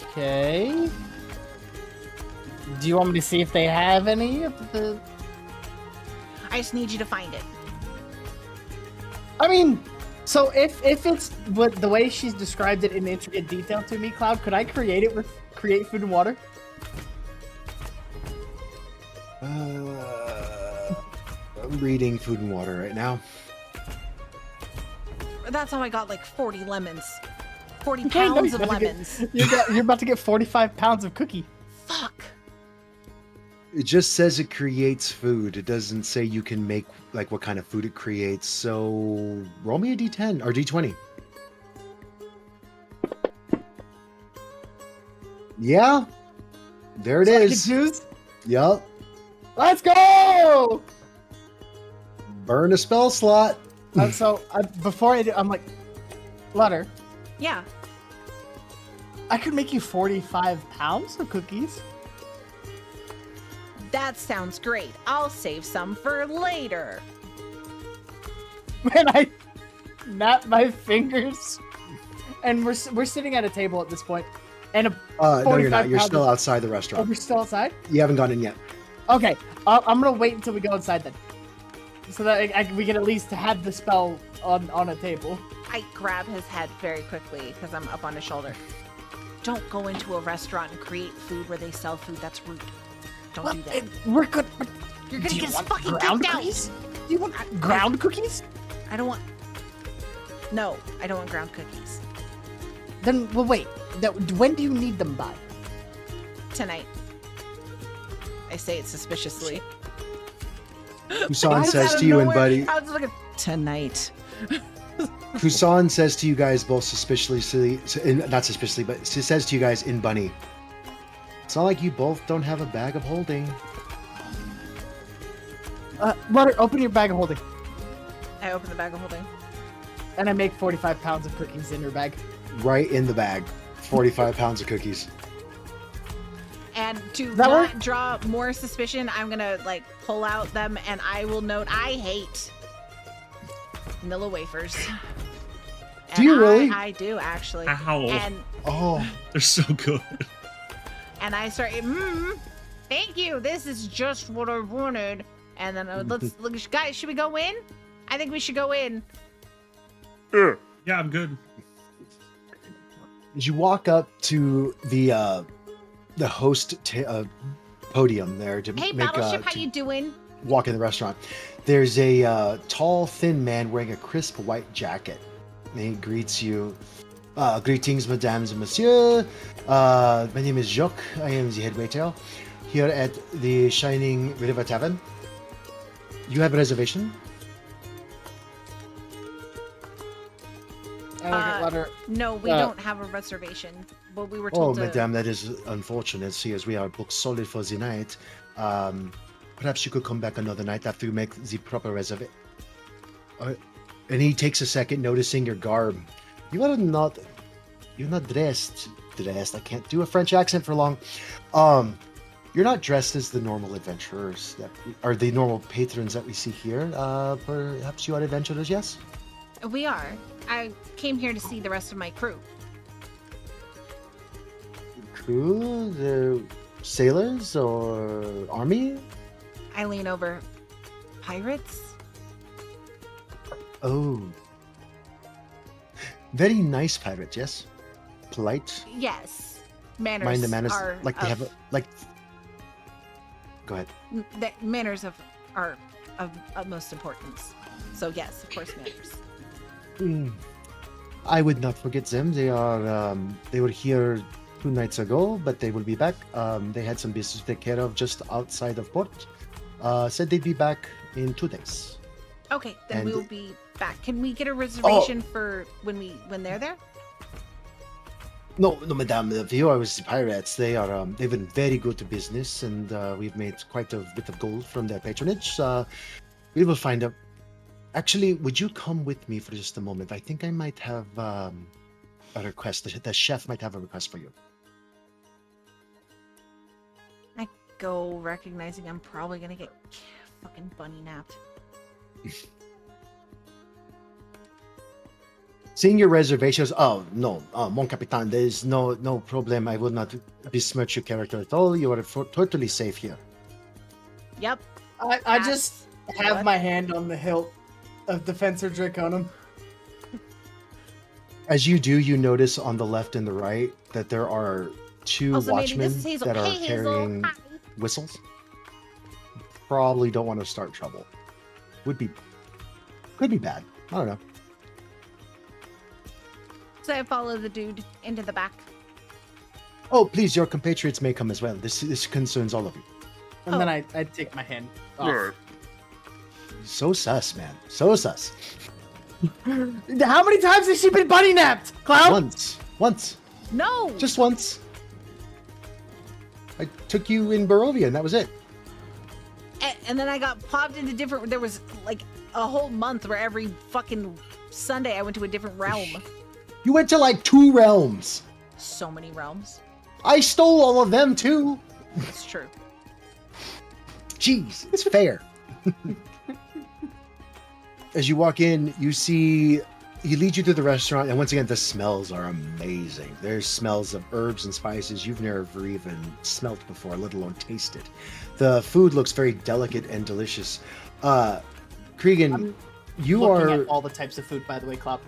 Okay. Do you want me to see if they have any of the... I just need you to find it. I mean, so if it's what the way she's described it in intricate detail to me, Cloud, could I create it with Create Food and Water? I'm reading Food and Water right now. That's how I got like 40 lemons. 40 Okay, no, pounds you're of about to lemons. You're about to get 45 pounds of cookie. Fuck. It just says it creates food. It doesn't say you can make like what kind of food it creates. So roll me a d10 or d20. Yeah, there it So I can is. choose? Yup. Let's go! Burn a spell slot. Before I do, I'm like, Lutter, Yeah. I could make you 45 pounds of cookies. That sounds great. I'll save some for later. And I snap my fingers. And we're sitting at a table at this point. And No, you're 45 not. You're pounds still of- outside the oh, restaurant. we're still outside? You haven't gone in yet. Okay, I'm gonna wait until we go inside then. So that we can at least have the spell on a table. I grab his head very quickly because I'm up on his shoulder. Don't go into a restaurant and create food where they sell food. That's rude. Don't do that. We're good. You're Do gonna you get us want fucking ground kicked out. cookies? Do you want ground cookies? I don't want. No, I don't want ground cookies Then, well, wait. When do you need them by? tonight. I say it suspiciously. Husan Out says of to you and nowhere, Buddy. I was looking tonight. Husan says to you guys both suspiciously, not suspiciously, but she says to you guys in Bunny. It's not like you both don't have a bag of holding. Lutter, open your bag of holding. I open the bag of holding. And I make 45 pounds of cookies in your bag. Right in the bag. 45 pounds of cookies. And to That not work? draw more suspicion, I'm gonna like pull out them, and I will note I hate vanilla wafers. Do you really? I do actually. Ow. And Oh, They're so good. I start. Thank you. This is just what I wanted. And then let's look, guys. Should we go in? I think we should go in. Yeah, I'm good. as you walk up to the host podium there to Hey, make Battleship, how to you doing? walk in the restaurant, there's a tall, thin man wearing a crisp white jacket. And he greets you. Greetings, mesdames and messieurs. My name is Jacques. I am the head waiter here at the Shining River Tavern. You have a reservation? I look at Lutter. No, we Uh, don't have a reservation. But we were Oh, told to. madame, that is unfortunate. See, as we are booked solid for the night, perhaps you could come back another night after you make the proper reservation. And he takes a second, noticing your garb. You're not dressed. I can't do a French accent for long. You're not dressed as the normal adventurers or the normal patrons that we see here. Perhaps you are adventurers, yes? We are. I came here to see the rest of my crew. Crew, the sailors or army? I lean over. Pirates? Oh. Very nice pirate, yes? Polite. Yes. Manners. Mind the manners. Are Like they have of- a, like. Go ahead. the manners of are of utmost importance. So yes, of course, matters. I would not forget them. They were here 2 nights ago, but they will be back. They had some business to take care of just outside of port. Said they'd be back in 2 days. Okay, then And- we will be back. Can we get a reservation for when they're there? No, madame, the VORs, the pirates, they've been very good to business, and we've made quite a bit of gold from their patronage. We will find out. Actually, would you come with me for just a moment? I think I might have a request. The chef might have a request for you. I go recognizing I'm probably gonna get fucking bunny napped. Seeing your reservations, oh no, Mon Capitan, there is no problem. I will not besmirch your character at all. You are totally safe here. Yep. I just That's have what- my hand on the hilt of Defensor Draconum. As you do, you notice on the left and the right that there are 2 Also, Mandy, watchmen this is Hazel. that are Hey, Hazel. carrying Hi. whistles. Probably don't want to start trouble. Could be bad. I don't know. So I follow the dude into the back. Oh, please, your compatriots may come as well. This concerns all of you. And Oh. then I take my hand off. Right. So sus, man. So sus. How many times has she been bunny napped, Cloud? Once. No. Just once. I took you in Barovia, and that was it. And then I got popped into different. There was like a whole month where every fucking Sunday I went to a different realm. You went to like 2 realms. So many realms. I stole all of them too. It's true. Jeez, it's fair. As you walk in, you see he leads you to the restaurant, and once again, the smells are amazing. There's smells of herbs and spices you've never even smelt before, let alone tasted. The food looks very delicate and delicious. Cregan, I'm you Looking are at all the types of food, by the way, Cloud.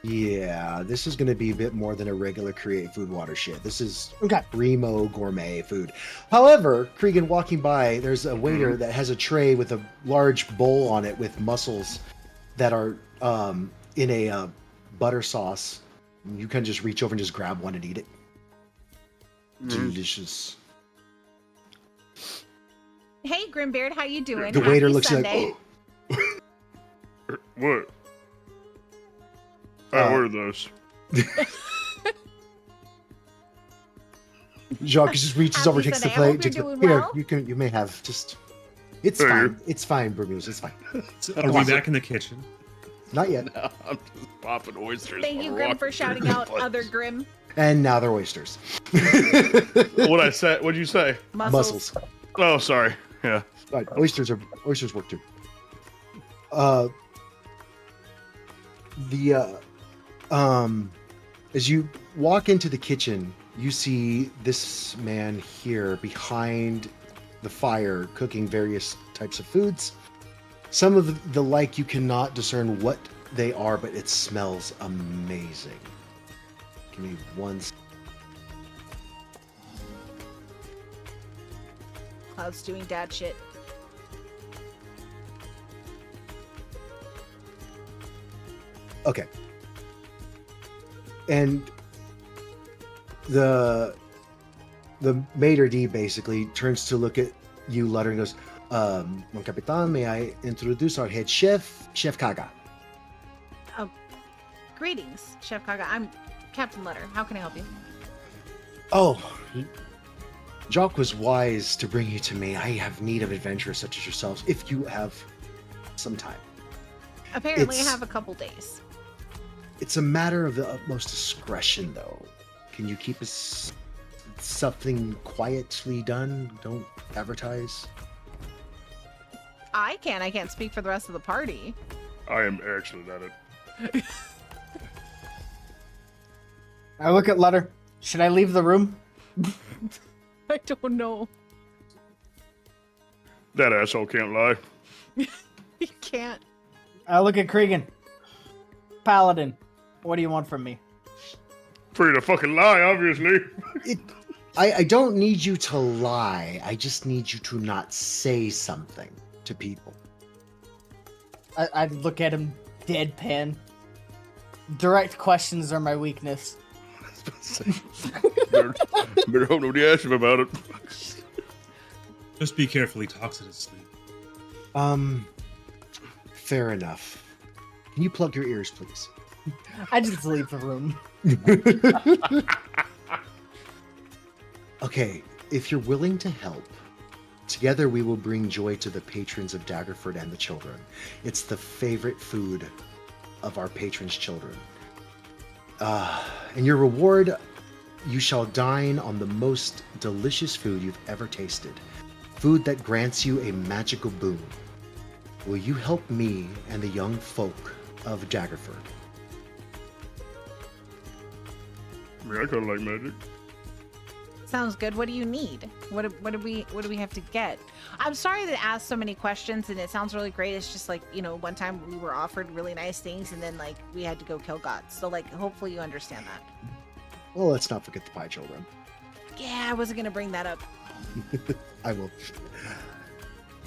yeah. This is going to be a bit more than a regular Create Food watershed. This is Okay. primo gourmet food. However, Cregan walking by, there's a waiter that has a tray with a large bowl on it with mussels that are in a butter sauce. You can just reach over and just grab one and eat it. Delicious. Hey, Grimbeard, how you doing? The waiter Happy looks Sunday. What? What Uh, are those? Jacques just reaches Happy over, takes the Sunday. I plate, hope takes you're the doing here. well. You may have just. It's Here. fine. It's fine, Bermuse. It's fine. Are we back in the kitchen? Not yet. No, I'm just popping oysters. Thank while you, we're Grim, walking for through shouting the out place. other Grim And now they're oysters. What'd I say? What'd you say? muscles. Mussels. Oh, sorry. Yeah. Right, oysters work too. As you walk into the kitchen, you see this man here behind the fire cooking various types of foods. Some of the like you cannot discern what they are, but it smells amazing. Give me one. Cloud's doing dad shit. Okay. And the maitre d' basically turns to look at you, Lutter, and goes, Mon Capitan, may I introduce our head chef, Chef Kaga. Greetings, Chef Kaga. I'm Captain Letter. How can I help you? Oh, Jock was wise to bring you to me. I have need of adventurers such as yourselves, if you have some time. Apparently, It's- I have a couple days. It's a matter of the utmost discretion, though. Can you keep us something quietly done? Don't advertise. I can. I can't speak for the rest of the party. I am excellent at it. I look at Letter. Should I leave the room? I don't know. That asshole can't lie. You can't. I look at Cregan. Paladin, what do you want from me? Free to fucking lie, obviously. I don't need you to lie. I just need you to not say something to people. I look at him deadpan. Direct questions are my weakness. I was about to say, better hope nobody asks him about it. Just be careful. He talks in his sleep. Fair enough. Can you plug your ears, please? I just leave the room. Okay, if you're willing to help, together we will bring joy to the patrons of Daggerford and the children. It's the favorite food of our patrons' children. And your reward, you shall dine on the most delicious food you've ever tasted. Food that grants you a magical boon. Will you help me and the young folk of Daggerford? I mean, I kind of like magic. Sounds good. What do you need? What do we have to get? I'm sorry to ask so many questions, and it sounds really great. It's just like, you know, one time we were offered really nice things, and then like we had to go kill gods. So like, hopefully you understand that. Well, let's not forget the pie children. Yeah, I wasn't gonna bring that up. I will.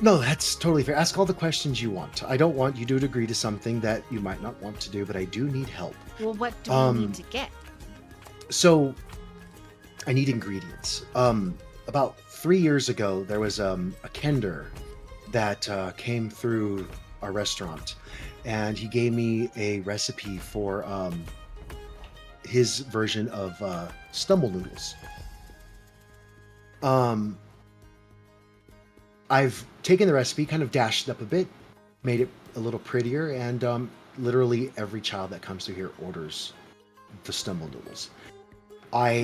No, that's totally fair. Ask all the questions you want. I don't want you to agree to something that you might not want to do, but I do need help. Well, what do we need to get? So, I need ingredients. About 3 years ago, there was a kender that came through our restaurant, and he gave me a recipe for his version of stumble noodles. I've taken the recipe, kind of dashed it up a bit, made it a little prettier, and literally every child that comes through here orders the stumble noodles. I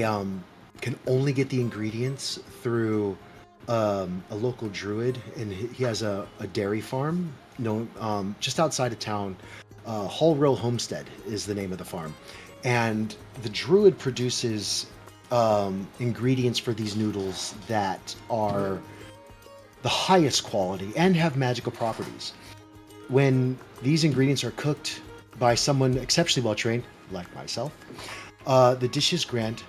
can only get the ingredients through a local druid, and he has a dairy farm just outside of town. Hall Row Homestead is the name of the farm, and the druid produces ingredients for these noodles that are the highest quality and have magical properties. When these ingredients are cooked by someone exceptionally well trained, like myself, the dishes grant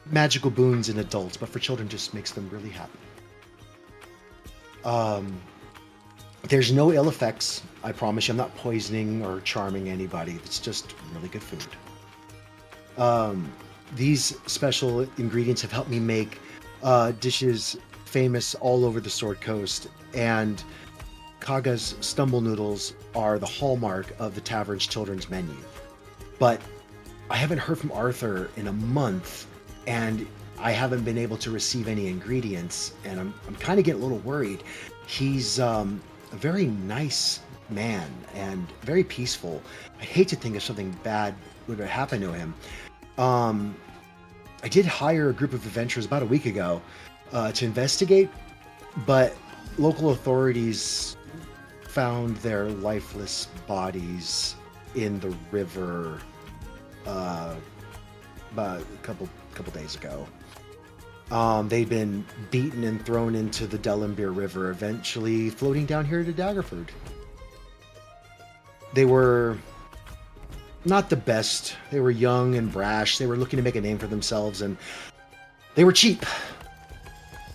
magical boons in adults, but for children just makes them really happy. There's no ill effects. I promise you, I'm not poisoning or charming anybody. It's just really good food. These special ingredients have helped me make dishes famous all over the Sword Coast, and Kaga's stumble noodles are the hallmark of the tavern's children's menu. But I haven't heard from Arthur in a month, and I haven't been able to receive any ingredients, and I'm kind of getting a little worried. He's a very nice man and very peaceful. I hate to think if something bad would happen to him. I did hire a group of adventurers about a week ago to investigate, but local authorities found their lifeless bodies in the river about a couple days ago. They'd been beaten and thrown into the Dellenbeer River, eventually floating down here to Daggerford. They were not the best. They were young and brash. They were looking to make a name for themselves, and they were cheap.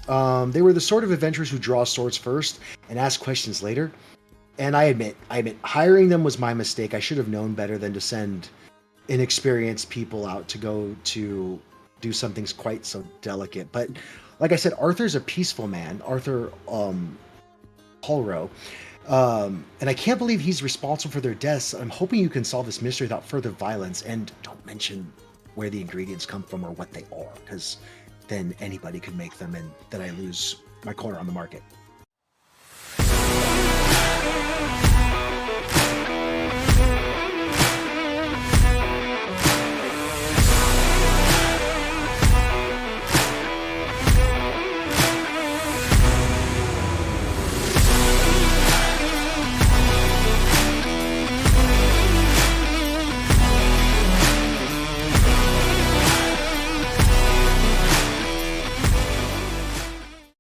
They were the sort of adventurers who draw swords first and ask questions later. And I admit, hiring them was my mistake. I should have known better than to send inexperienced people out to go to do something quite so delicate. But like I said, Arthur's a peaceful man. Arthur Hallrow. And I can't believe he's responsible for their deaths. I'm hoping you can solve this mystery without further violence, and don't mention where the ingredients come from or what they are, because then anybody could make them, and then I lose my corner on the market.